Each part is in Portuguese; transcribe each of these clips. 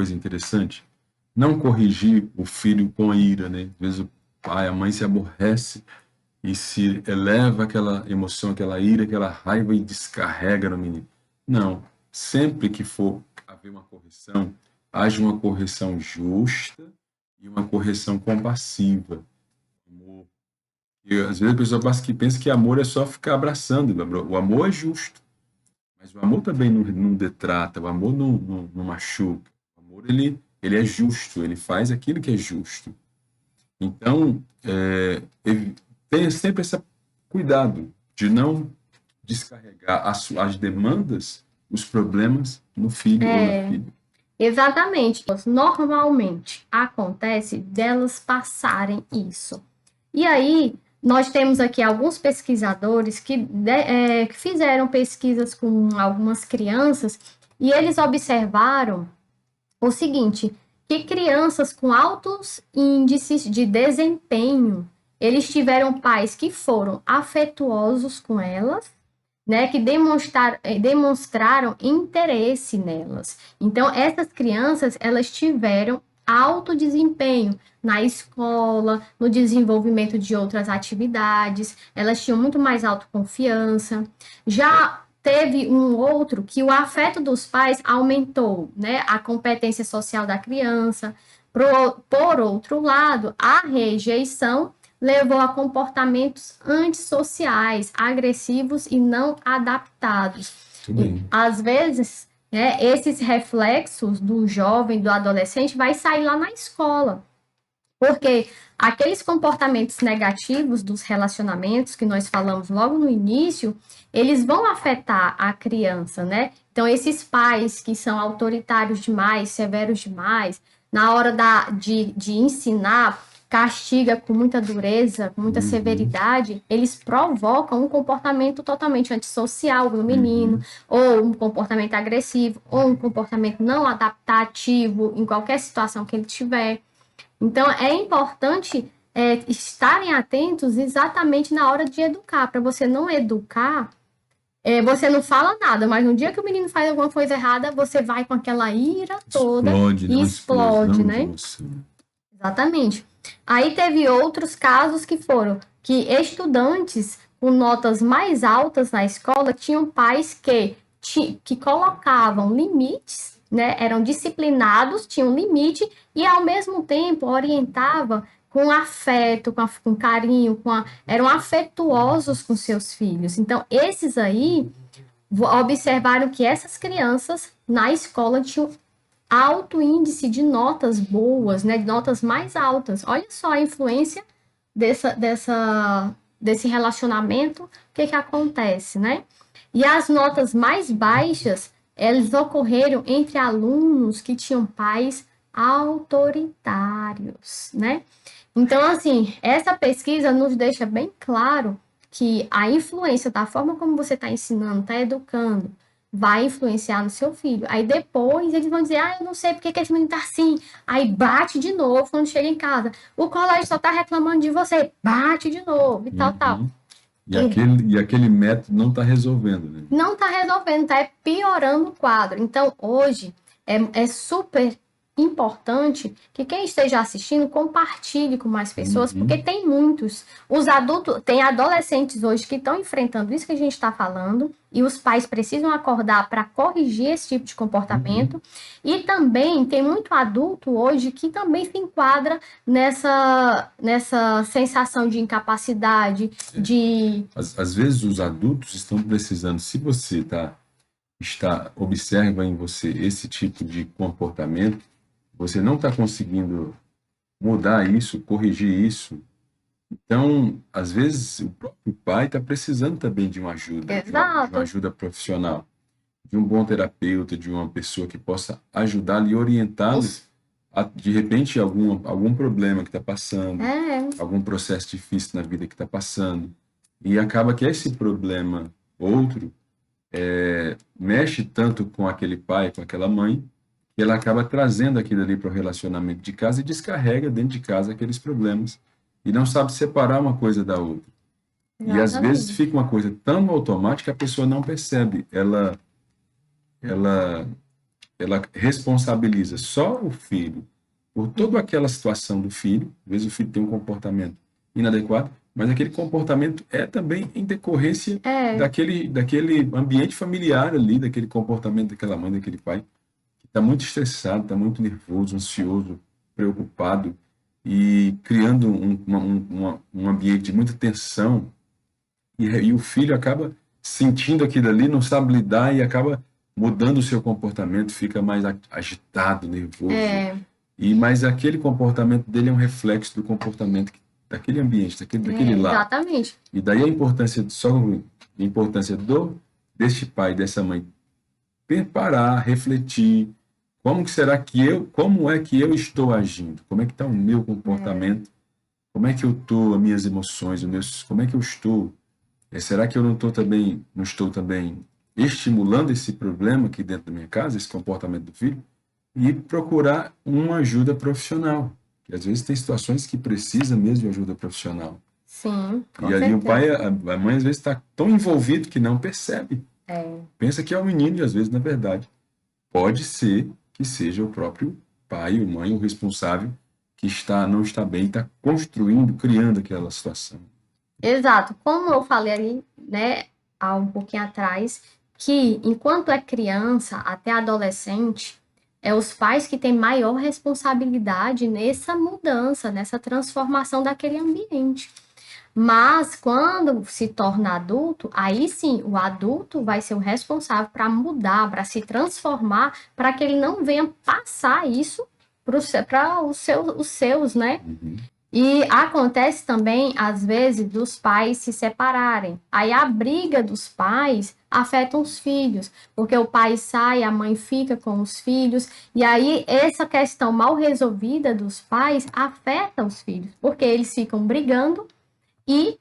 coisa interessante? Não corrigir o filho com a ira, né? Às vezes o pai, a mãe se aborrece e se eleva aquela emoção, aquela ira, aquela raiva e descarrega no menino. Não. Sempre que for haver uma correção, haja uma correção justa e uma correção compassiva. Amor. E às vezes a pessoa pensa que amor é só ficar abraçando. O amor é justo, mas o amor também não detrata, o amor não machuca. O amor, ele é justo, ele faz aquilo que é justo. Então, tenha sempre esse cuidado de não descarregar as demandas, os problemas no filho ou na É, filha. exatamente. Normalmente acontece delas passarem isso. E aí, nós temos aqui alguns pesquisadores que fizeram pesquisas com algumas crianças e eles observaram o seguinte, que crianças com altos índices de desempenho, eles tiveram pais que foram afetuosos com elas, né, que demonstraram interesse nelas. Então, essas crianças, elas tiveram alto desempenho na escola, no desenvolvimento de outras atividades, elas tinham muito mais autoconfiança. Já teve um outro que o afeto dos pais aumentou, né, a competência social da criança. Por outro lado, a rejeição levou a comportamentos antissociais, agressivos e não adaptados. Muito E, bem. às vezes, né, esses reflexos do jovem, do adolescente, vai sair lá na escola. Porque aqueles comportamentos negativos dos relacionamentos que nós falamos logo no início, eles vão afetar a criança, né? Então, esses pais que são autoritários demais, severos demais, na hora de ensinar, castiga com muita dureza, com muita Uhum, severidade, eles provocam um comportamento totalmente antissocial no menino, uhum. ou um comportamento agressivo, ou um comportamento não adaptativo em qualquer situação que ele tiver. Então, é importante estarem atentos exatamente na hora de educar, para você não educar, você não fala nada, mas no dia que o menino faz alguma coisa errada, você vai com aquela ira toda Explode, né? e Uma explode, explosão de né? emoção. Exatamente. Aí teve outros casos que foram que estudantes com notas mais altas na escola tinham pais que colocavam limites, né? Eram disciplinados, tinham limite e ao mesmo tempo orientava com afeto, com carinho, eram afetuosos com seus filhos. Então, esses aí observaram que essas crianças na escola tinham alto índice de notas boas, né, de notas mais altas. Olha só a influência desse relacionamento, o que, que acontece, né? E as notas mais baixas, elas ocorreram entre alunos que tinham pais autoritários, né? Então, assim, essa pesquisa nos deixa bem claro que a influência da forma como você está ensinando, está educando, vai influenciar no seu filho. Aí depois eles vão dizer, eu não sei porque que esse menino tá assim. Aí bate de novo quando chega em casa. O colégio só tá reclamando de você. Bate de novo e tal, tal. Uhum. E E aquele método não está resolvendo, né? não está resolvendo, está piorando o quadro. Então, hoje, é super importante que quem esteja assistindo compartilhe com mais pessoas, porque Uhum, tem muitos. Os adultos, tem adolescentes hoje que estão enfrentando isso que a gente está falando, e os pais precisam acordar para corrigir esse tipo de uhum. comportamento. E também tem muito adulto hoje que também se enquadra nessa sensação de incapacidade, de. Às vezes os adultos estão precisando, se você observa em você esse tipo de comportamento, você não está conseguindo mudar isso, corrigir isso. Então, às vezes, o próprio pai está precisando também de uma ajuda, de uma Exato. ajuda profissional, de um bom terapeuta, de uma pessoa que possa ajudá-lo e orientá-lo Os a, de repente, algum problema que está passando, É, algum processo difícil na vida que está passando. E acaba que esse problema, outro, mexe tanto com aquele pai, com aquela mãe, que ela acaba trazendo aquilo ali para o relacionamento de casa e descarrega dentro de casa aqueles problemas. E não sabe separar uma coisa da outra. E às vezes exatamente. fica uma coisa tão automática que a pessoa não percebe. Ela ela responsabiliza só o filho por toda aquela situação do filho, às vezes o filho tem um comportamento inadequado, mas aquele comportamento é também em decorrência É, daquele ambiente familiar ali, daquele comportamento daquela mãe, daquele pai, que está muito estressado, está muito nervoso, ansioso, preocupado, e criando um ambiente de muita tensão, e o filho acaba sentindo aquilo ali, não sabe lidar e acaba mudando o seu comportamento, fica mais agitado, nervoso, é, mas aquele comportamento dele é um reflexo do comportamento daquele ambiente, daquele lar. exatamente. E daí a importância, só a importância deste pai, dessa mãe, parar, refletir, como é que eu estou agindo? Como é que está o meu comportamento? Como é que eu estou, as minhas emoções, como é que eu estou? Será que eu não estou também estimulando esse problema aqui dentro da minha casa, esse comportamento do filho? E procurar uma ajuda profissional. Que às vezes tem situações que precisa mesmo de ajuda profissional. Sim, E com aí o certeza. pai, a mãe às vezes está tão envolvido que não percebe. É, Pensa que é o menino e às vezes, na verdade, pode ser que seja o próprio pai ou mãe o responsável que não está bem, está construindo, criando aquela situação. exato. Como eu falei ali, né, há um pouquinho atrás, que enquanto é criança até adolescente, é os pais que têm maior responsabilidade nessa mudança, nessa transformação daquele ambiente. Mas quando se torna adulto, aí sim, o adulto vai ser o responsável para mudar, para se transformar, para que ele não venha passar isso para os seus, né? Uhum. E acontece também, às vezes, dos pais se separarem. Aí a briga dos pais afeta os filhos, porque o pai sai, a mãe fica com os filhos, e aí essa questão mal resolvida dos pais afeta os filhos, porque eles ficam brigando e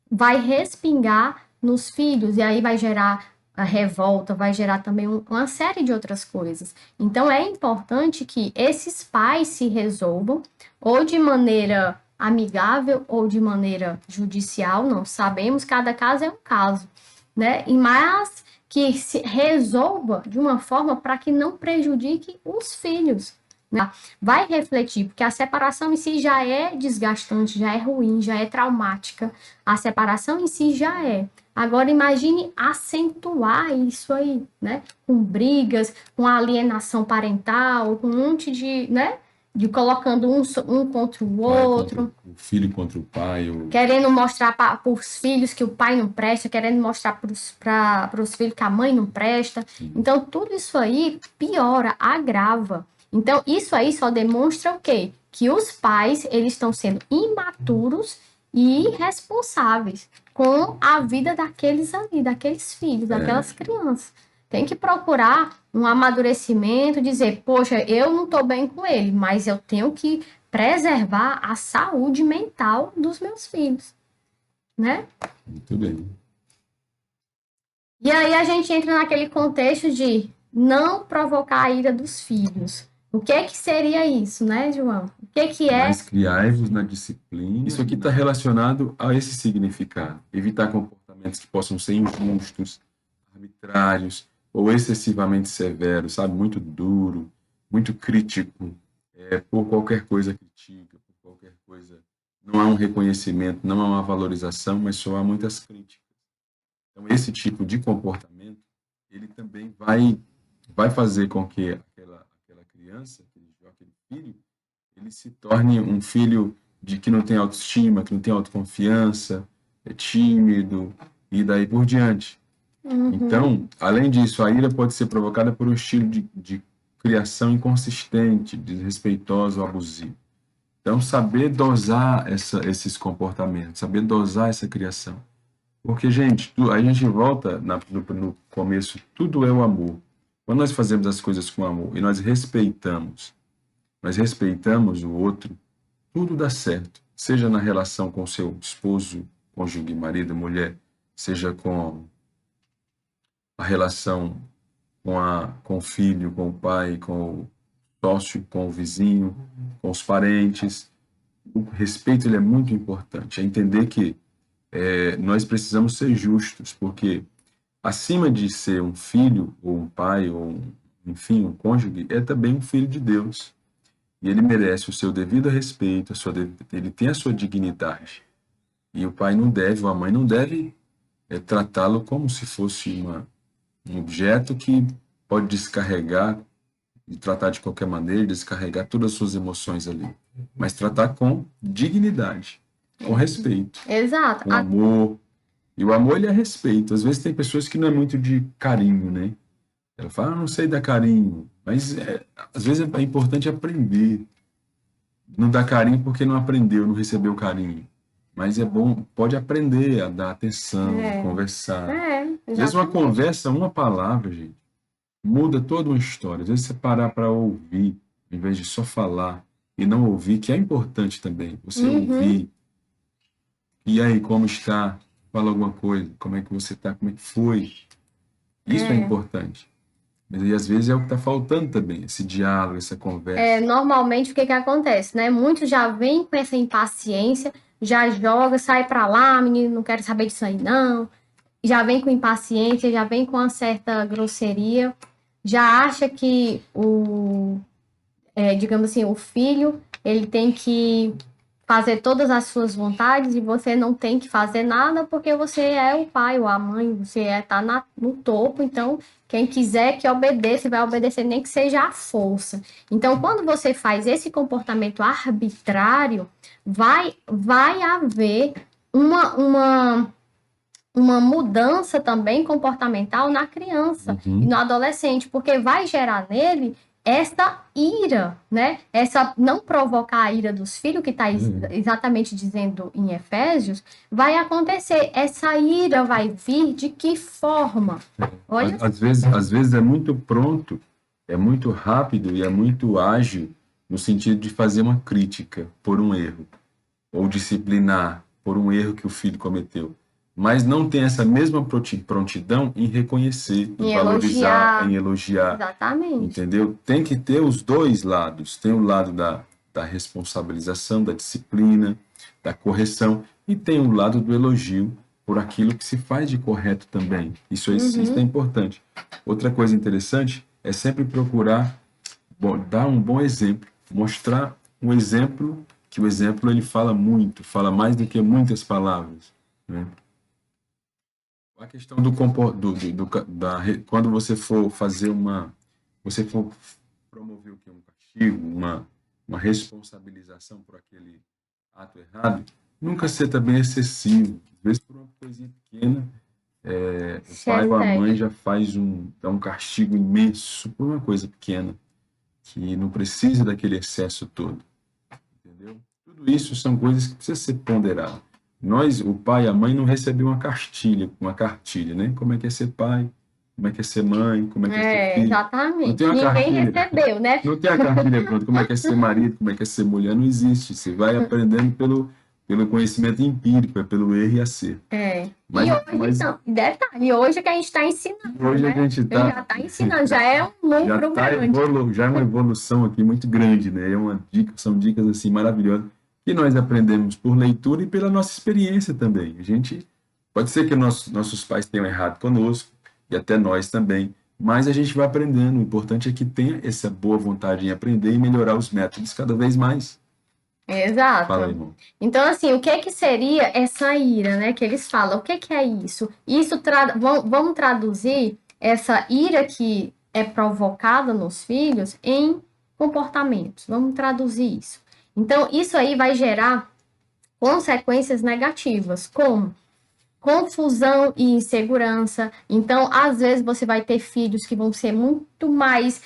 vai respingar nos filhos, e aí vai gerar a revolta, vai gerar também uma série de outras coisas. Então é importante que esses pais se resolvam, ou de maneira amigável ou de maneira judicial, não sabemos, cada caso é um caso, né? E mas que se resolva de uma forma para que não prejudique os filhos, né? Vai refletir, porque a separação em si já é desgastante, já é ruim, já é traumática. A separação em si já é. Agora imagine acentuar isso aí, né? Com brigas, com alienação parental, com um monte de, né? De colocando um contra o Pai contra outro, o filho contra o pai, ou querendo mostrar para os filhos que o pai não presta, querendo mostrar para os filhos que a mãe não presta. Então, tudo isso aí piora, agrava. Então, isso aí só demonstra o quê? Que os pais, eles estão sendo imaturos e irresponsáveis com a vida daqueles ali, daqueles filhos, daquelas crianças. Tem que procurar um amadurecimento, dizer, poxa, eu não estou bem com ele, mas eu tenho que preservar a saúde mental dos meus filhos, né? muito bem. E aí a gente entra naquele contexto de não provocar a ira dos filhos. O que seria isso, né, João? O que é? Mas criai-vos na disciplina. Isso aqui está relacionado a esse significado. Evitar comportamentos que possam ser injustos, arbitrários ou excessivamente severos, sabe? Muito duro, muito crítico. Por qualquer coisa critica, por qualquer coisa. Não há um reconhecimento, não há uma valorização, mas só há muitas críticas. Então, esse tipo de comportamento, ele também vai fazer com que aquela criança, aquele filho, ele se torne um filho que não tem autoestima, que não tem autoconfiança, é tímido e daí por diante. Então, além disso, a ira pode ser provocada por um estilo de criação inconsistente, desrespeitoso ou abusivo. Então, saber dosar esses comportamentos, saber dosar essa criação. Porque, gente, a gente volta no começo, tudo é o amor. Quando nós fazemos as coisas com amor e nós respeitamos o outro, tudo dá certo. Seja na relação com seu esposo, cônjuge, marido, mulher, seja com a relação com o filho, com o pai, com o sócio, com o vizinho, com os parentes. O respeito ele é muito importante. É entender que nós precisamos ser justos, porque acima de ser um filho, ou um pai, ou enfim, um cônjuge, é também um filho de Deus. E ele merece o seu devido respeito, ele tem a sua dignidade. E o pai não deve, ou a mãe não deve tratá-lo como se fosse um objeto que pode descarregar e tratar de qualquer maneira, descarregar todas as suas emoções ali. Mas tratar com dignidade, com respeito, Exato. com amor. E o amor, ele é respeito. Às vezes tem pessoas que não é muito de carinho, né? Ela fala, não sei dar carinho. Mas às vezes é importante aprender. Não dá carinho porque não aprendeu, não recebeu carinho. Mas é bom, pode aprender a dar atenção, a conversar. Às vezes uma conversa, uma palavra, gente, muda toda uma história. Às vezes você parar para ouvir, ao invés de só falar e não ouvir, que é importante também. Você ouvir. E aí, como está? Fala alguma coisa. Como é que você está? Como é que foi? Isso é importante. E às vezes é o que está faltando também, esse diálogo, essa conversa. Normalmente o que acontece, né? Muitos já vêm com essa impaciência, já joga, sai pra lá, menino, não quero saber disso aí não. Já vem com impaciência, já vem com uma certa grosseria, já acha que digamos assim, o filho, ele tem que fazer todas as suas vontades e você não tem que fazer nada porque você é o pai ou a mãe, você tá no topo, então quem quiser que obedeça, vai obedecer nem que seja à força. Então, quando você faz esse comportamento arbitrário, vai haver uma mudança também comportamental na criança e no adolescente, porque vai gerar nele essa ira, né? Essa não provocar a ira dos filhos, que está exatamente dizendo em Efésios, vai acontecer. Essa ira vai vir de que forma? Olha. Às vezes é muito pronto, é muito rápido e é muito ágil no sentido de fazer uma crítica por um erro, ou disciplinar por um erro que o filho cometeu. Mas não tem essa mesma prontidão em reconhecer, em valorizar, em elogiar. Exatamente. Entendeu? Tem que ter os dois lados. Tem o lado da responsabilização, da disciplina, da correção, e tem o lado do elogio por aquilo que se faz de correto também. Isso é importante. Outra coisa interessante é sempre procurar dar um bom exemplo, mostrar um exemplo, que o exemplo ele fala muito, fala mais do que muitas palavras, né? A questão quando você for fazer você for promover o que? Um castigo, uma responsabilização por aquele ato errado, nunca ser também excessivo. Às vezes, por uma coisinha pequena, o pai ou a mãe já dá um castigo imenso por uma coisa pequena, que não precisa daquele excesso todo. Entendeu? Tudo isso são coisas que precisam ser ponderadas. O pai e a mãe não recebem uma cartilha, né? Como é que é ser pai, como é que é ser mãe, como é que é ser filho. Exatamente. Ninguém recebeu, né? Não tem a cartilha pronta. Como é que é ser marido, como é que é ser mulher, não existe. Você vai aprendendo pelo conhecimento empírico, pelo erro e acerto. Detalhe, hoje que a gente está ensinando. Hoje né? a gente já está ensinando, já é um lucro grande. Já é uma evolução aqui muito grande, né? São dicas assim maravilhosas que nós aprendemos por leitura e pela nossa experiência também. Pode ser que nossos pais tenham errado conosco, e até nós também, mas a gente vai aprendendo. O importante é que tenha essa boa vontade em aprender e melhorar os métodos cada vez mais. Exato. Fala aí, irmão. Então, assim, o que seria essa ira, né? Que eles falam, o que é isso? Vamos traduzir essa ira que é provocada nos filhos em comportamentos. Vamos traduzir isso. Então, isso aí vai gerar consequências negativas, como confusão e insegurança. Então, às vezes, você vai ter filhos que vão ser muito mais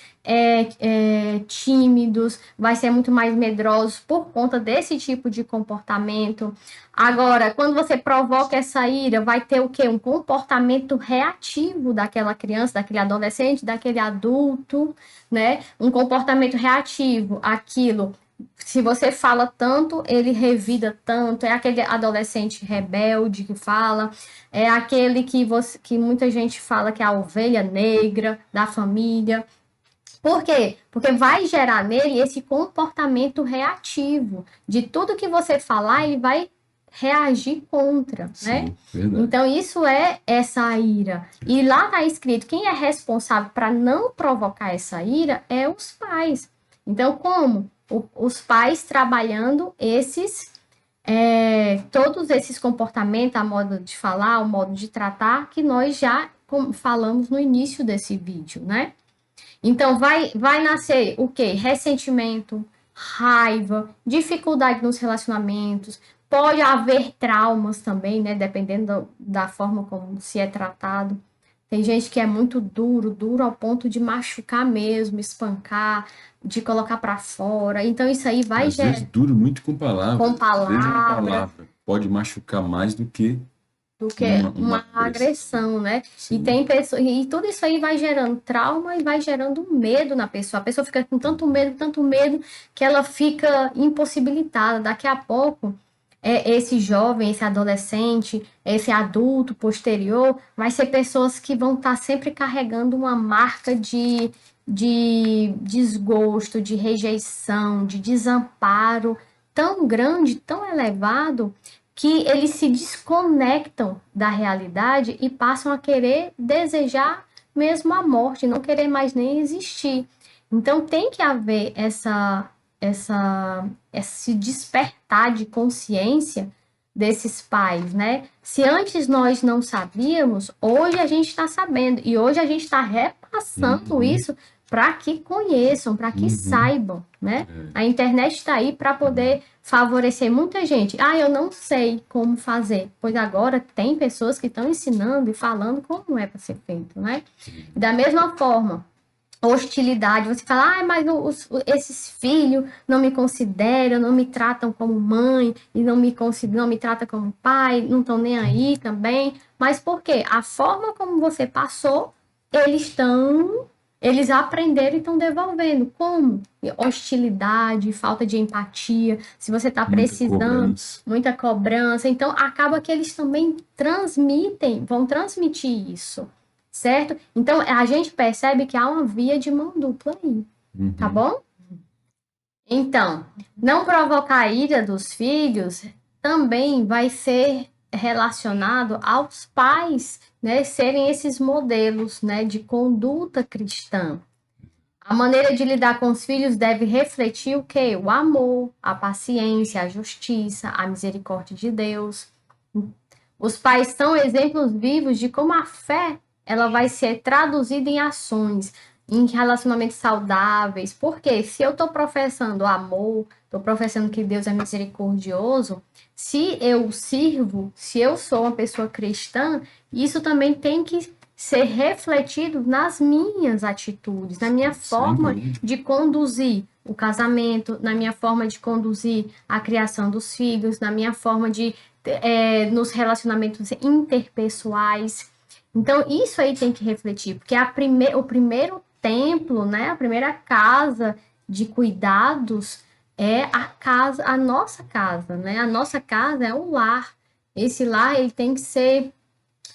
tímidos, vai ser muito mais medrosos por conta desse tipo de comportamento. Agora, quando você provoca essa ira, vai ter o quê? Um comportamento reativo daquela criança, daquele adolescente, daquele adulto, né? Um comportamento reativo, aquilo. Se você fala tanto, ele revida tanto. É aquele adolescente rebelde que fala, é aquele que muita gente fala que é a ovelha negra da família. Por quê? Porque vai gerar nele esse comportamento reativo. De tudo que você falar, ele vai reagir contra, né? Sim, verdade. Então, isso é essa ira. E lá está escrito, quem é responsável para não provocar essa ira é os pais. Então, como? Os pais trabalhando todos esses comportamentos, a modo de falar, o modo de tratar, que nós já falamos no início desse vídeo, né? Então, vai nascer o quê? Ressentimento, raiva, dificuldade nos relacionamentos, pode haver traumas também, né? Dependendo da forma como se é tratado. Tem gente que é muito duro ao ponto de machucar mesmo, espancar, de colocar para fora. Então, isso aí vai Às vezes duro muito com palavras. Às vezes uma palavras, palavra pode machucar mais do que do que uma uma agressão, né? E Sim. tem pessoas, e tudo isso aí vai gerando trauma e vai gerando medo na pessoa. A pessoa fica com tanto medo, que ela fica impossibilitada. Daqui a pouco, esse jovem, esse adolescente, esse adulto posterior, vai ser pessoas que vão estar sempre carregando uma marca de desgosto, de rejeição, de desamparo tão grande, tão elevado, que eles se desconectam da realidade e passam a querer desejar mesmo a morte, não querer mais nem existir. Então tem que haver esse despertar de consciência desses pais, né? Se antes nós não sabíamos, hoje a gente está sabendo e hoje a gente está repassando isso para que conheçam, para que saibam, né? A internet está aí para poder favorecer muita gente. Ah, eu não sei como fazer. Pois agora tem pessoas que estão ensinando e falando como é para ser feito, né? Da mesma forma, hostilidade, você fala, ah, mas esses filhos não me consideram, não me tratam como mãe, e não me tratam como pai, não estão nem aí também. Mas por quê? A forma como você passou, eles aprenderam e estão devolvendo. Como? Hostilidade, falta de empatia. Se você está precisando, muita cobrança. Então, acaba que eles também vão transmitir isso, certo? Então, a gente percebe que há uma via de mão dupla aí, tá bom? Então, não provocar a ira dos filhos também vai ser relacionado aos pais, né, serem esses modelos, né, de conduta cristã. A maneira de lidar com os filhos deve refletir o quê? O amor, a paciência, a justiça, a misericórdia de Deus. Os pais são exemplos vivos de como a fé ela vai ser traduzida em ações, em relacionamentos saudáveis. Porque se eu estou professando amor, estou professando que Deus é misericordioso, se eu sirvo, se eu sou uma pessoa cristã, isso também tem que ser refletido nas minhas atitudes, na minha forma de conduzir o casamento, na minha forma de conduzir a criação dos filhos, na minha forma de nos relacionamentos interpessoais. Então, isso aí tem que refletir, porque o primeiro templo, né, a primeira casa de cuidados é a nossa casa, né? A nossa casa é o lar. Esse lar, ele tem que ser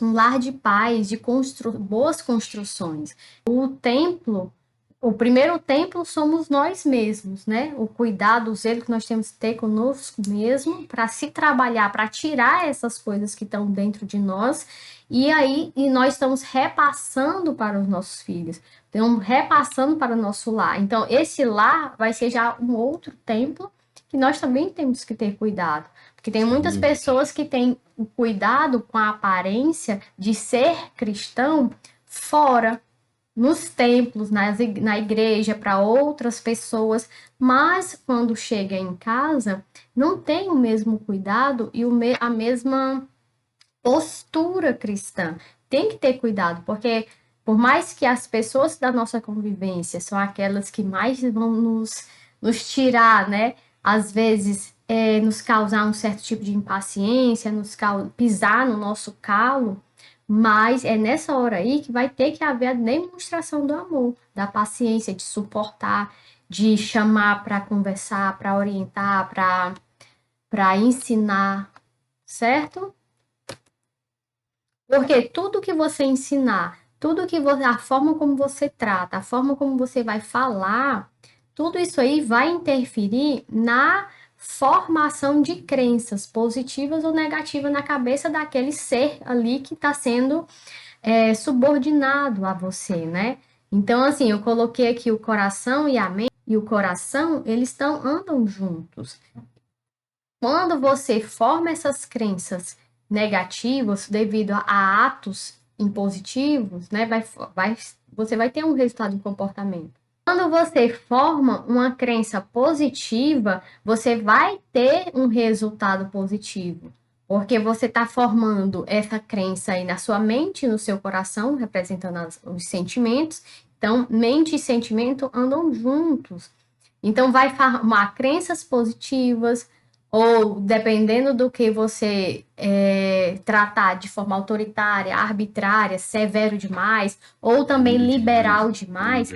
um lar de paz, de boas construções. O primeiro templo somos nós mesmos, né? O cuidado, o zelo que nós temos que ter conosco mesmo para se trabalhar, para tirar essas coisas que estão dentro de nós e nós estamos repassando para os nossos filhos, estamos repassando para o nosso lar. Então, esse lar vai ser já um outro templo que nós também temos que ter cuidado. Porque tem muitas pessoas que têm o cuidado com a aparência de ser cristão fora, nos templos, na igreja, para outras pessoas, mas quando chega em casa, não tem o mesmo cuidado e a mesma postura cristã. Tem que ter cuidado, porque por mais que as pessoas da nossa convivência são aquelas que mais vão nos tirar, né? Às vezes, nos causar um certo tipo de impaciência, pisar no nosso calo, mas é nessa hora aí que vai ter que haver a demonstração do amor, da paciência, de suportar, de chamar para conversar, para orientar, para ensinar, certo? Porque tudo que você ensinar, a forma como você trata, a forma como você vai falar, tudo isso aí vai interferir na formação de crenças positivas ou negativas na cabeça daquele ser ali que está sendo subordinado a você, né? Então, assim, eu coloquei aqui o coração e a mente, e o coração, eles andam juntos. Quando você forma essas crenças negativas devido a atos impositivos, né, você vai ter um resultado de comportamento. Quando você forma uma crença positiva, você vai ter um resultado positivo, porque você está formando essa crença aí na sua mente, no seu coração, representando os sentimentos. Então, mente e sentimento andam juntos. Então, vai formar crenças positivas, ou dependendo do que você tratar de forma autoritária, arbitrária, severo demais, ou também liberal demais,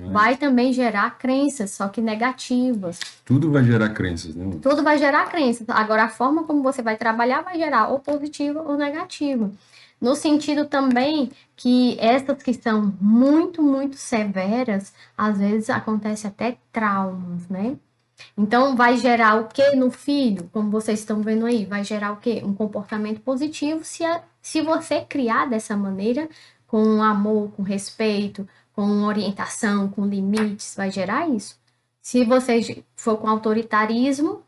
vai também gerar crenças, só que negativas. Tudo vai gerar crenças, né? Tudo vai gerar crenças. Agora, a forma como você vai trabalhar vai gerar ou positivo ou negativo. No sentido também que essas que são muito, muito severas, às vezes acontece até traumas, né? Então, vai gerar o que no filho? Como vocês estão vendo aí, vai gerar o quê? Um comportamento positivo se você criar dessa maneira, com amor, com respeito, com orientação, com limites, vai gerar isso. Se você for com autoritarismo,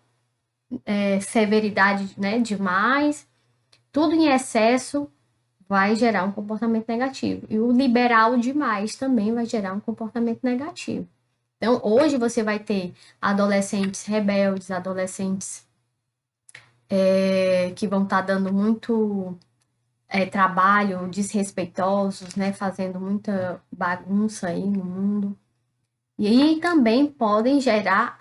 severidade, né, demais, tudo em excesso vai gerar um comportamento negativo. E o liberal demais também vai gerar um comportamento negativo. Então, hoje você vai ter adolescentes rebeldes, adolescentes que vão estar dando muito trabalho, desrespeitosos, né, fazendo muita bagunça aí no mundo. E aí também podem gerar,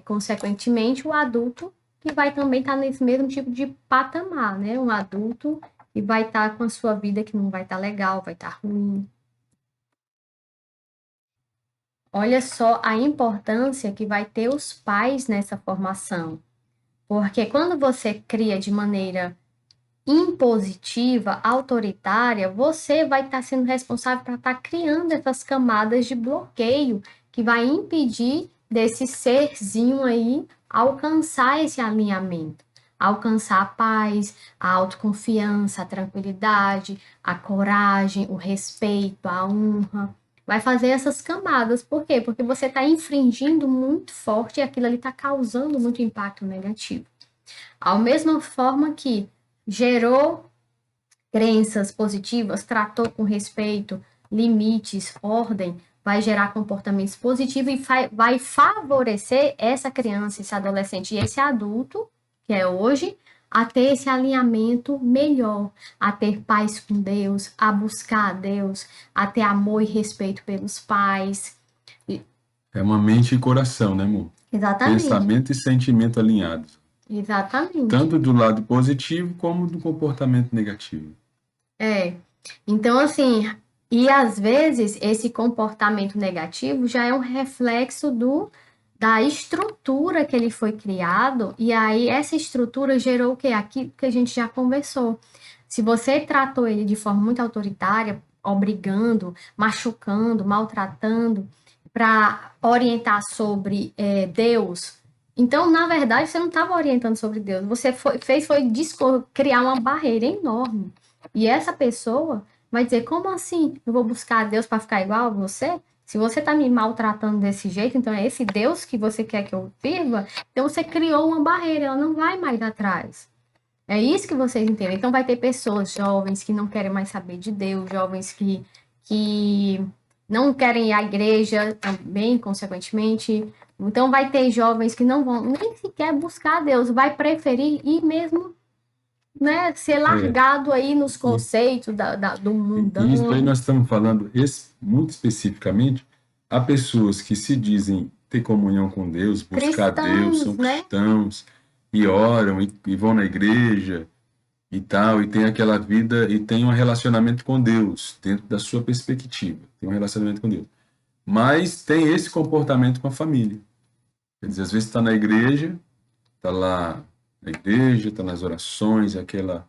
consequentemente, o adulto que vai também estar nesse mesmo tipo de patamar, né? Um adulto que vai estar com a sua vida que não vai estar legal, vai estar ruim. Olha só a importância que vai ter os pais nessa formação. Porque quando você cria de maneira impositiva, autoritária, você vai estar sendo responsável para estar criando essas camadas de bloqueio que vai impedir desse serzinho aí alcançar esse alinhamento, alcançar a paz, a autoconfiança, a tranquilidade, a coragem, o respeito, a honra. Vai fazer essas camadas. Por quê? Porque você está infringindo muito forte e aquilo ali está causando muito impacto negativo. Ao mesma forma que gerou crenças positivas, tratou com respeito, limites, ordem, vai gerar comportamentos positivos e vai favorecer essa criança, esse adolescente e esse adulto, que é hoje, a ter esse alinhamento melhor, a ter paz com Deus, a buscar a Deus, a ter amor e respeito pelos pais. É uma mente e coração, né, amor? Exatamente. Pensamento e sentimento alinhados. Exatamente. Tanto do lado positivo como do comportamento negativo. Então, assim, e às vezes esse comportamento negativo já é um reflexo da estrutura que ele foi criado, e aí essa estrutura gerou o quê? Aquilo que a gente já conversou. Se você tratou ele de forma muito autoritária, obrigando, machucando, maltratando, para orientar sobre Deus, então, na verdade, você não estava orientando sobre Deus, você foi criar uma barreira enorme. E essa pessoa vai dizer: como assim? Eu vou buscar a Deus para ficar igual a você? Se você está me maltratando desse jeito, então é esse Deus que você quer que eu sirva? Então você criou uma barreira, ela não vai mais atrás. É isso que vocês entendem. Então vai ter pessoas jovens que não querem mais saber de Deus, jovens que não querem ir à igreja também, consequentemente. Então vai ter jovens que não vão nem sequer buscar Deus, vai preferir ir mesmo, né, ser largado aí nos conceitos do mundano. Isso aí nós estamos falando muito especificamente a pessoas que se dizem ter comunhão com Deus, buscar Deus, são cristãos, e oram, e vão na igreja, e tal, e tem aquela vida, e tem um relacionamento com Deus, dentro da sua perspectiva, tem um relacionamento com Deus. Mas tem esse comportamento com a família. Quer dizer, às vezes está na igreja, está lá na igreja, está nas orações, aquela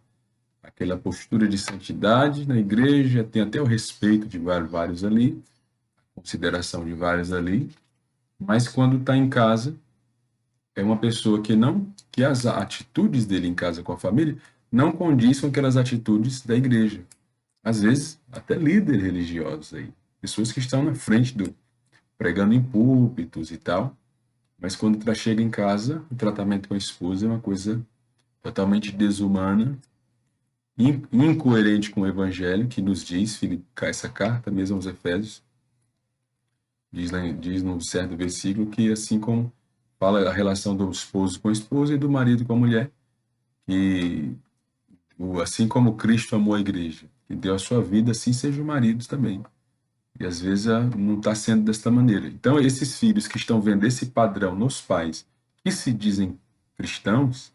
postura de santidade na igreja, tem até o respeito de vários ali, a consideração de vários ali, mas quando está em casa, é uma pessoa que as atitudes dele em casa com a família não condiz com aquelas atitudes da igreja. Às vezes, até líderes religiosos aí, pessoas que estão na frente pregando em púlpitos e tal, mas quando chega em casa, o tratamento com a esposa é uma coisa totalmente desumana, incoerente com o evangelho que nos diz, essa carta mesmo aos Efésios, diz num certo versículo que assim como fala a relação do esposo com a esposa e do marido com a mulher, que assim como Cristo amou a igreja e deu a sua vida, assim seja o marido também. E às vezes não está sendo desta maneira. Então, esses filhos que estão vendo esse padrão nos pais, que se dizem cristãos,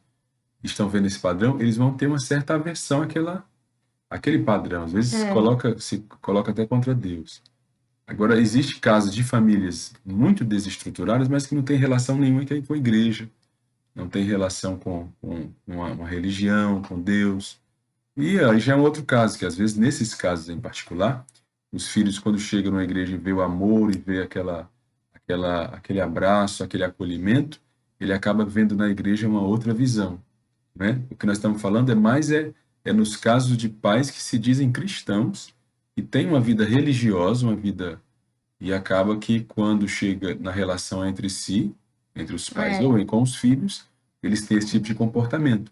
estão vendo esse padrão, eles vão ter uma certa aversão àquele padrão. Às vezes se coloca até contra Deus. Agora, existe casos de famílias muito desestruturadas, mas que não tem relação nenhuma com a igreja, não tem relação com uma religião, com Deus. E aí já é um outro caso, que às vezes, nesses casos em particular, os filhos, quando chegam na igreja e vê o amor e vê aquele abraço, aquele acolhimento, ele acaba vendo na igreja uma outra visão, né? O que nós estamos falando é nos casos de pais que se dizem cristãos e têm uma vida religiosa, uma vida... E acaba que quando chega na relação entre si, entre os pais ou com os filhos, eles têm esse tipo de comportamento.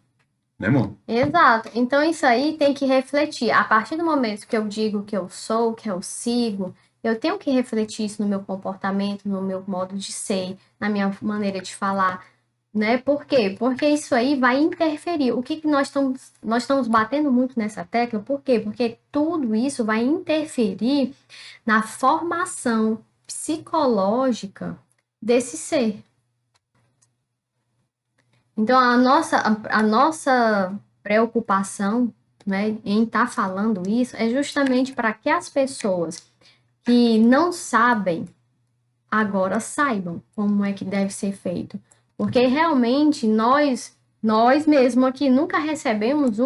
Né, amor? Exato. Então, isso aí tem que refletir. A partir do momento que eu digo que eu sou, que eu sigo, eu tenho que refletir isso no meu comportamento, no meu modo de ser, na minha maneira de falar, né? Por quê? Porque isso aí vai interferir. O que que nós estamos batendo muito nessa tecla? Por quê? Porque tudo isso vai interferir na formação psicológica desse ser. Então, a nossa preocupação, né, em estar falando isso é justamente para que as pessoas que não sabem agora saibam como é que deve ser feito. Porque realmente nós mesmo aqui nunca recebemos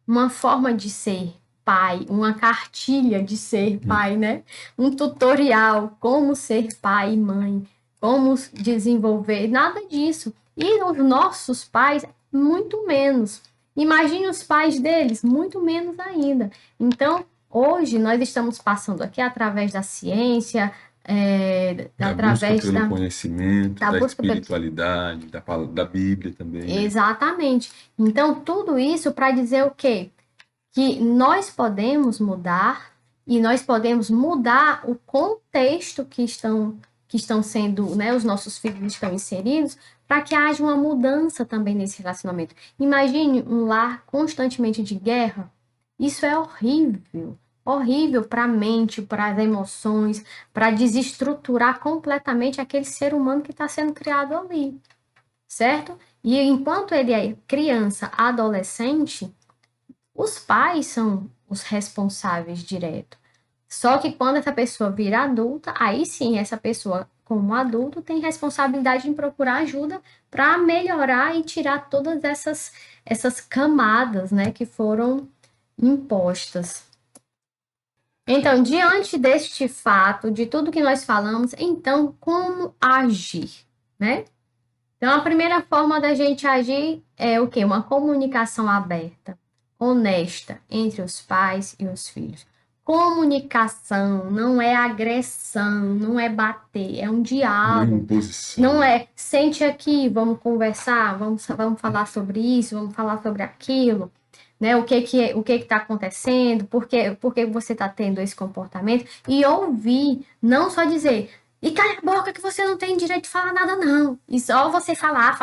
uma forma de ser pai, uma cartilha de ser pai, né? Um tutorial, como ser pai e mãe, como desenvolver, nada disso. E os nossos pais, muito menos. Imagine os pais deles, muito menos ainda. Então, hoje nós estamos passando aqui através da ciência, Da busca através pelo conhecimento, da busca espiritualidade, da Bíblia também. Né? Exatamente. Então, tudo isso para dizer o quê? Que nós podemos mudar e nós podemos mudar o contexto que estão sendo, né, os nossos filhos estão inseridos, para que haja uma mudança também nesse relacionamento. Imagine um lar constantemente de guerra. Isso é horrível. Horrível para a mente, para as emoções, para desestruturar completamente aquele ser humano que está sendo criado ali, certo? E enquanto ele é criança, adolescente, os pais são os responsáveis direto. Só que quando essa pessoa vira adulta, aí sim, essa pessoa, como adulto, tem responsabilidade em procurar ajuda para melhorar e tirar todas essas camadas, né, que foram impostas. Então, diante deste fato, de tudo que nós falamos, então, como agir, né? Então, a primeira forma da gente agir é o quê? Uma comunicação aberta, honesta entre os pais e os filhos. Comunicação não é agressão, não é bater, é um diálogo. Não é, sente aqui, vamos conversar, vamos falar sobre isso, vamos falar sobre aquilo, né? O que está acontecendo, por que você está tendo esse comportamento, e ouvir, não só dizer, e cala a boca que você não tem direito de falar nada, não. E só você falar.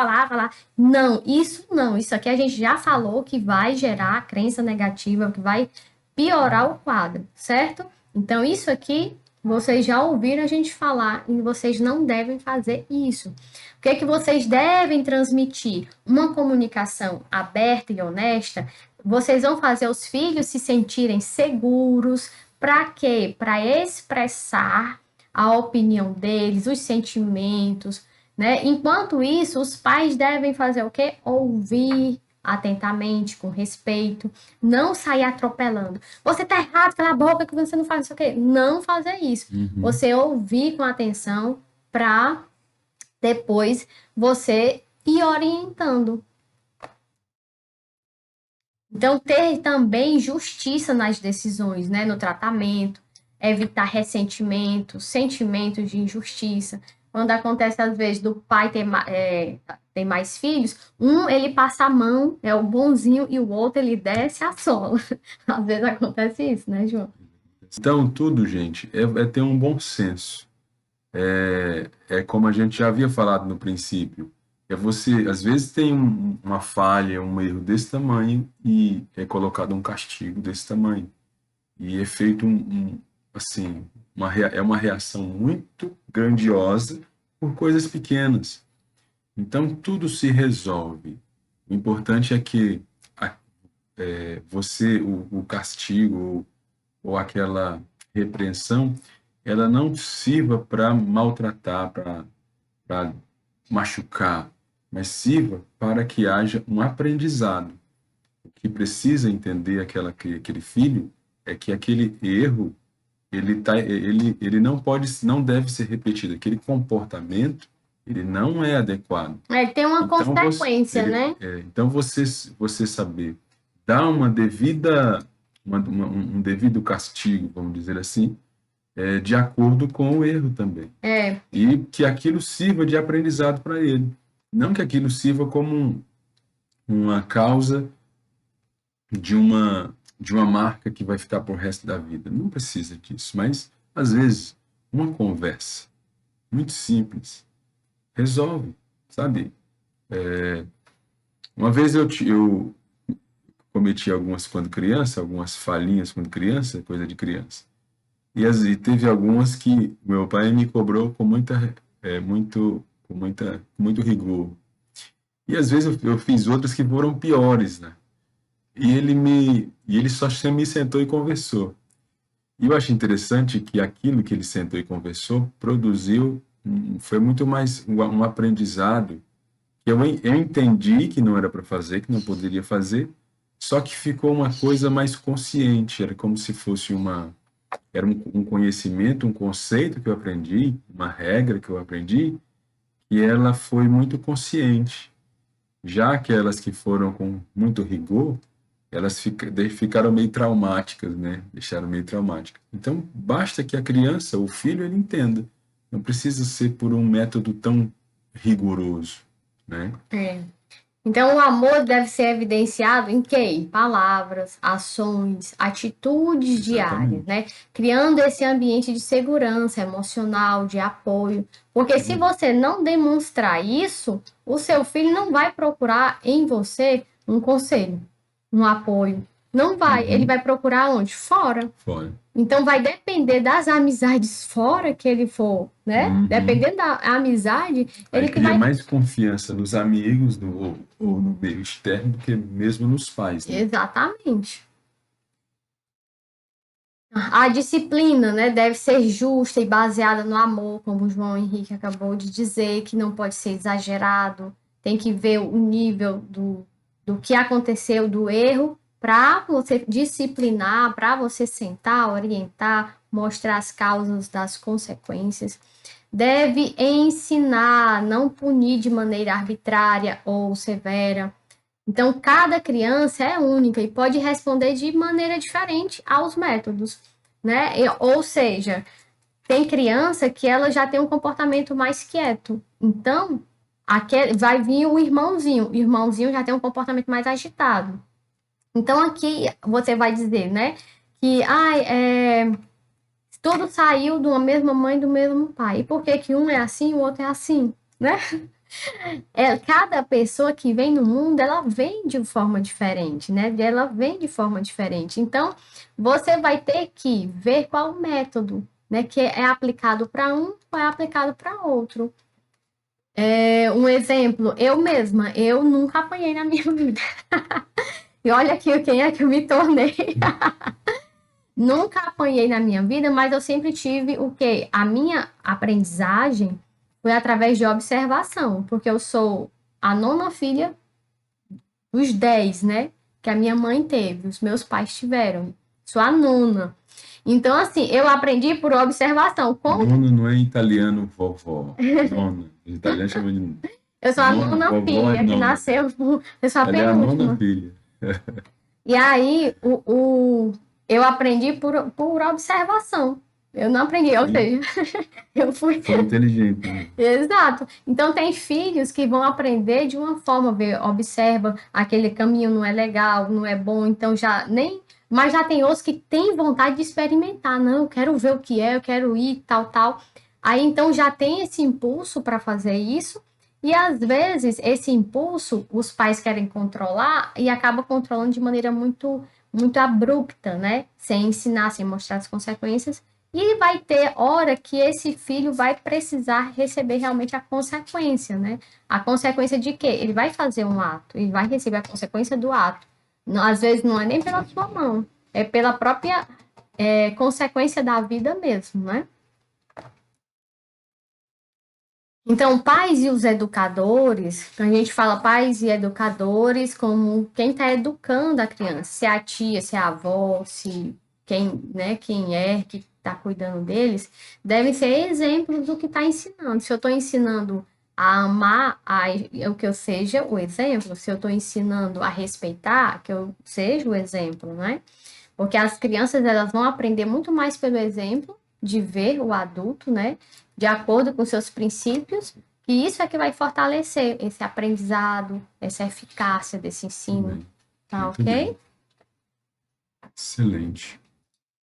Não, isso aqui a gente já falou que vai gerar crença negativa, que vai piorar o quadro, certo? Então, isso aqui, vocês já ouviram a gente falar e vocês não devem fazer isso. O que é que vocês devem transmitir? Uma comunicação aberta e honesta. Vocês vão fazer os filhos se sentirem seguros. Para quê? Para expressar a opinião deles, os sentimentos, né? Enquanto isso, os pais devem fazer o quê? Ouvir atentamente, com respeito, não sair atropelando. Você tá errado, cala a boca que você não faz isso aqui. Não fazer isso. Você ouvir com atenção para depois você e orientando. Então, ter também justiça nas decisões, né, no tratamento, evitar ressentimento, sentimentos de injustiça. Quando acontece, às vezes, do pai ter mais filhos, ele passa a mão, é o bonzinho, e o outro ele desce a sola. Às vezes acontece isso, né, João? Então, tudo, gente, é ter um bom senso. É como a gente já havia falado no princípio. Você, às vezes, tem uma falha, um erro desse tamanho e é colocado um castigo desse tamanho. E é feito assim, é uma reação muito grandiosa por coisas pequenas. Então, tudo se resolve. O importante é que o castigo ou aquela repreensão, ela não sirva para maltratar, para machucar, mas sirva para que haja um aprendizado. O que precisa entender aquele filho é que aquele erro ele não deve ser repetido. Aquele comportamento ele não é adequado. Tem uma Então consequência, né? então você saber dar um devido castigo, vamos dizer assim, de acordo com o erro também. E que aquilo sirva de aprendizado para ele. Não que aquilo sirva como uma causa de uma marca que vai ficar pro resto da vida. Não precisa disso, mas às vezes uma conversa muito simples resolve, sabe? Uma vez eu cometi quando criança, algumas falhinhas quando criança, coisa de criança. E teve algumas que meu pai me cobrou com muito rigor. E às vezes eu fiz outras que foram piores, né? E ele só me sentou e conversou. E eu acho interessante que aquilo que ele sentou e conversou produziu, foi muito mais um aprendizado. Eu entendi que não era para fazer, que não poderia fazer, só que ficou uma coisa mais consciente, era como se fosse era um conhecimento, um conceito que eu aprendi, uma regra que eu aprendi, e ela foi muito consciente. Já aquelas que foram com muito rigor, elas ficaram meio traumáticas, né? Deixaram meio traumáticas. Então, basta que a criança, o filho, ele entenda. Não precisa ser por um método tão rigoroso, né? Então, o amor deve ser evidenciado em quê? Em palavras, ações, atitudes diárias, né? Criando esse ambiente de segurança emocional, de apoio. Porque se você não demonstrar isso, o seu filho não vai procurar em você um conselho, um apoio. Não vai. Ele vai procurar onde? Fora. Fora. Então, vai depender das amizades fora que ele for, né? Dependendo da amizade, ele cria mais confiança nos amigos ou no meio externo do que mesmo nos pais, né? Exatamente. A disciplina, né, deve ser justa e baseada no amor, como o João Henrique acabou de dizer, que não pode ser exagerado. Tem que ver o nível do que aconteceu, do erro, para você disciplinar, para você sentar, orientar, mostrar as causas das consequências. Deve ensinar, não punir de maneira arbitrária ou severa. Então, cada criança é única e pode responder de maneira diferente aos métodos, né? Ou seja, tem criança que ela já tem um comportamento mais quieto. Então, vai vir o irmãozinho já tem um comportamento mais agitado. Então, aqui você vai dizer, né, que tudo saiu de uma mesma mãe, do mesmo pai. E por que um é assim e o outro é assim, né? Cada pessoa que vem no mundo, ela vem de forma diferente, né? Ela vem de forma diferente. Então, você vai ter que ver qual o método, né? Que é aplicado para um ou é aplicado para outro. Um exemplo, eu mesma, eu nunca apanhei na minha vida. E olha aqui quem é que eu me tornei. Nunca apanhei na minha vida, mas eu sempre tive o quê? A minha aprendizagem foi através de observação, porque eu sou a nona filha dos 10, né? Que a minha mãe teve, os meus pais tiveram. Sou a nona. Então, assim, eu aprendi por observação. Nona não é italiano, vovó. Nona. Os italianos chamam de nona. Eu sou a nona Vovó é filha que nona. nasceu, eu sou a Ela é a nona penúltima. filha. E aí, eu aprendi por observação. Eu não aprendi, ou Sim, seja, eu fui. foi inteligente, né? Exato. Então, tem filhos que vão aprender de uma forma, observa, aquele caminho não é legal, não é bom, então já nem. Mas já tem outros que têm vontade de experimentar, não, eu quero ver o que é, eu quero ir, tal, tal. Aí então já tem esse impulso para fazer isso, e às vezes esse impulso os pais querem controlar e acaba controlando de maneira muito abrupta, né? Sem ensinar, sem mostrar as consequências. E vai ter hora que esse filho vai precisar receber realmente a consequência, né? A consequência de quê? Ele vai fazer um ato, ele vai receber a consequência do ato. Às vezes não é nem pela sua mão, é pela própria consequência da vida mesmo, né? Então, pais e os educadores, a gente fala pais e educadores como quem está educando a criança, se é a tia, se é a avó, se quem, né, quem é que está cuidando deles, devem ser exemplos do que está ensinando. Se eu estou ensinando a amar, o que eu seja o exemplo. Se eu estou ensinando a respeitar, que eu seja o exemplo, né? Porque as crianças elas vão aprender muito mais pelo exemplo de ver o adulto, né, de acordo com seus princípios, e isso é que vai fortalecer esse aprendizado, essa eficácia desse ensino, Bem, tá muito ok? bem. Excelente.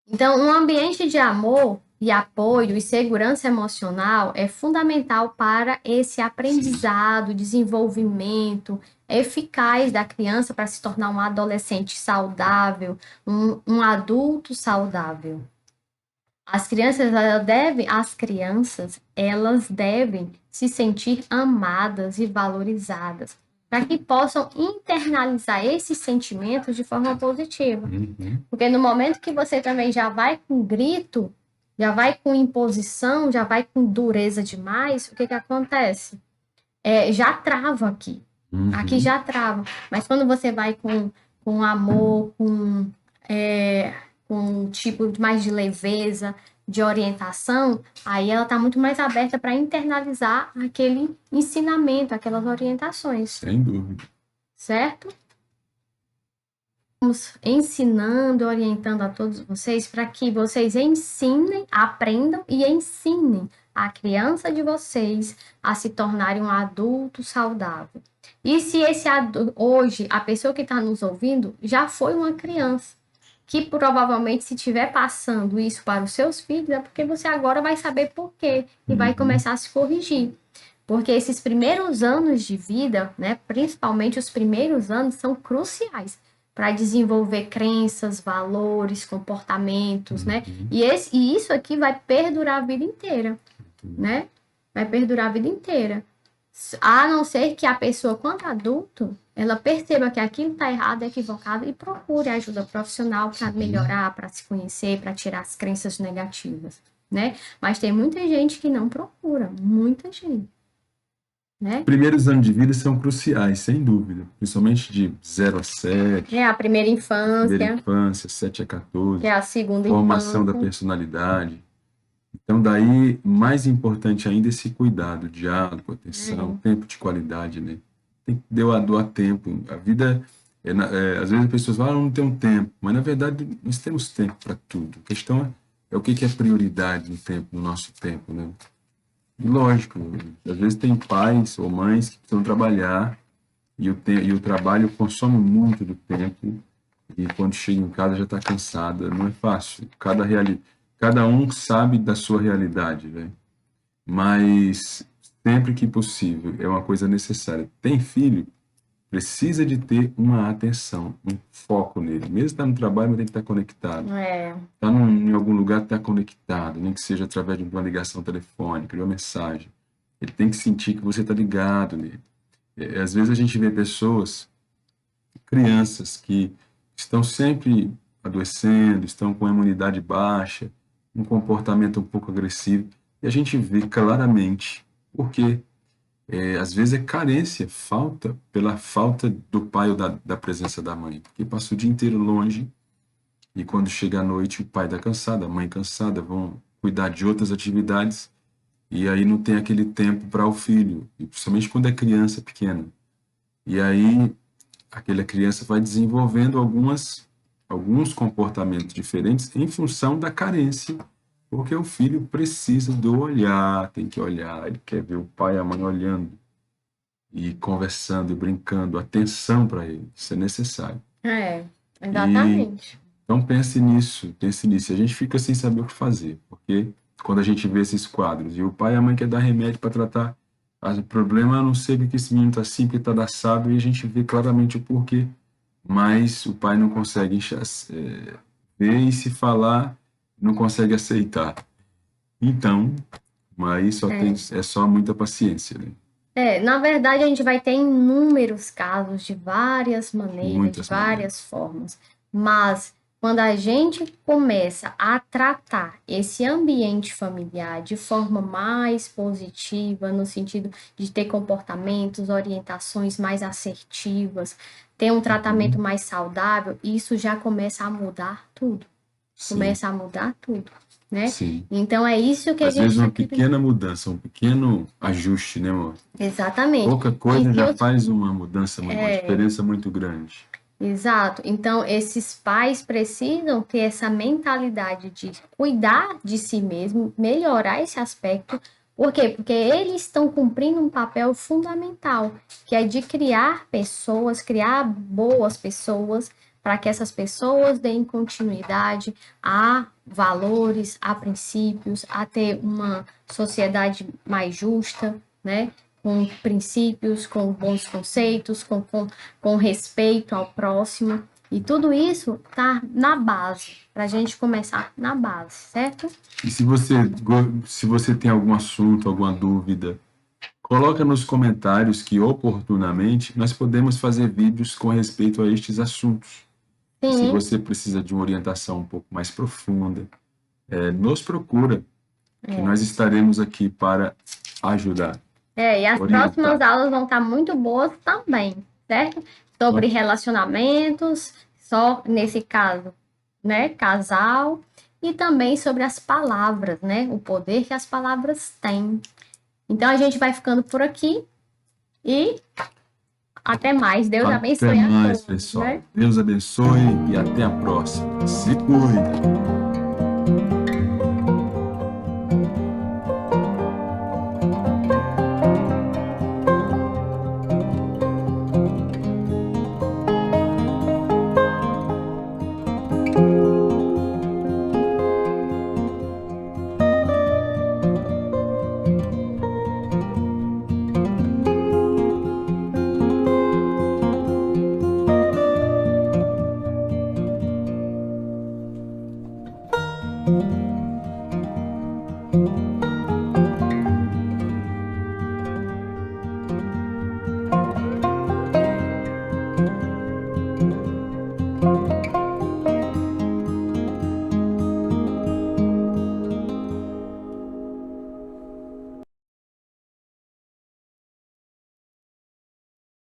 Então, um ambiente de amor e apoio e segurança emocional é fundamental para esse Sim. aprendizado, desenvolvimento eficaz da criança para se tornar um adolescente saudável, um adulto saudável. As crianças, elas devem se sentir amadas e valorizadas, para que possam internalizar esses sentimentos de forma positiva. Uhum. Porque no momento que você também já vai com grito, já vai com imposição, já vai com dureza demais, o que que acontece? Já trava aqui. Aqui Uhum. já trava. Mas quando você vai com amor, com um tipo mais de leveza, de orientação, aí ela está muito mais aberta para internalizar aquele ensinamento, aquelas orientações, Sem dúvida. certo? Estamos ensinando, orientando a todos vocês para que vocês ensinem, aprendam e ensinem a criança de vocês a se tornarem um adulto saudável. E se esse hoje, a pessoa que está nos ouvindo já foi uma criança, que provavelmente se estiver passando isso para os seus filhos, é porque você agora vai saber por quê e vai Uhum. começar a se corrigir. Porque esses primeiros anos de vida, né, principalmente os primeiros anos, são cruciais para desenvolver crenças, valores, comportamentos, né? Uhum. E isso aqui vai perdurar a vida inteira, né? Vai perdurar a vida inteira. A não ser que a pessoa, quando adulto, ela perceba que aquilo está errado, é equivocado e procure ajuda profissional para Sim. melhorar, para se conhecer, para tirar as crenças negativas, né? Mas tem muita gente que não procura, muita gente, né? Primeiros anos de vida são cruciais, sem dúvida, principalmente de 0 a 7, É a primeira primeira infância, infância, 7 a que 14, é a segunda formação da infância. personalidade. Então, daí, mais importante ainda, esse cuidado, diálogo, atenção, É. tempo de qualidade, né? Tem que doar tempo. A vida, às vezes as pessoas falam, não tem um tempo, mas na verdade nós temos tempo para tudo. A questão é o que que é prioridade no tempo, no nosso tempo, né? E lógico, às vezes tem pais ou mães que precisam trabalhar e o trabalho consome muito do tempo e quando chega em casa já está cansada. Não é fácil. Cada um sabe da sua realidade, né? Mas sempre que possível é uma coisa necessária. Tem filho, precisa de ter uma atenção, um foco nele. Mesmo está no trabalho, mas tem que estar conectado. É, Está em algum lugar, está conectado, nem que seja através de uma ligação telefônica, de uma mensagem. Ele tem que sentir que você está ligado nele. Às vezes a gente vê pessoas, crianças, que estão sempre adoecendo, estão com a imunidade baixa, um comportamento um pouco agressivo, e a gente vê claramente porque às vezes é carência, falta, pela falta do pai ou da presença da mãe, porque passa o dia inteiro longe e quando chega à noite o pai está cansado, a mãe cansada, vão cuidar de outras atividades e aí não tem aquele tempo para o filho, e principalmente quando é criança pequena. E aí aquela criança vai desenvolvendo alguns comportamentos diferentes em função da carência, porque o filho precisa do olhar, tem que olhar, ele quer ver o pai e a mãe olhando e conversando e brincando, atenção para ele, isso é necessário. É, E exatamente. então pense nisso, pense nisso. A gente fica sem saber o que fazer, porque quando a gente vê esses quadros e o pai e a mãe quer dar remédio para tratar o problema, eu não sei porque esse menino está assim, porque está assado, e a gente vê claramente o porquê, mas o pai não consegue ver e se falar, não consegue aceitar. Então, mas é só muita paciência, né? Na verdade, a gente vai ter inúmeros casos de várias maneiras, de Muitas maneiras. várias formas, mas quando a gente começa a tratar esse ambiente familiar de forma mais positiva, no sentido de ter comportamentos, orientações mais assertivas, ter um tratamento mais saudável, isso já começa a mudar tudo. Sim, Começa a mudar tudo, né? sim. Então é isso que a Às gente vezes está uma querendo. pequena mudança, um pequeno ajuste, né, amor? Exatamente. Pouca E coisa que já os faz uma mudança, uma É, diferença muito grande. exato. Então, esses pais precisam ter essa mentalidade de cuidar de si mesmo, melhorar esse aspecto. Por quê? Porque eles estão cumprindo um papel fundamental, que é de criar pessoas, criar boas pessoas, para que essas pessoas deem continuidade a valores, a princípios, a ter uma sociedade mais justa, né? Com princípios, com bons conceitos, com respeito ao próximo. E tudo isso tá na base, para a gente começar na base, certo? E se você tem algum assunto, alguma dúvida, coloca nos comentários que oportunamente nós podemos fazer vídeos com respeito a estes assuntos. E se Sim, você precisa de uma orientação um pouco mais profunda, nos procura, que nós estaremos aqui para ajudar, e as próximas orientar. aulas vão estar muito boas também, certo? Sobre relacionamentos, só nesse caso, né, casal, e também sobre as palavras, né, o poder que as palavras têm. Então a gente vai ficando por aqui e até mais. Deus Até abençoe a mais, todos, pessoal. né? Deus abençoe e até a próxima. Se cuida.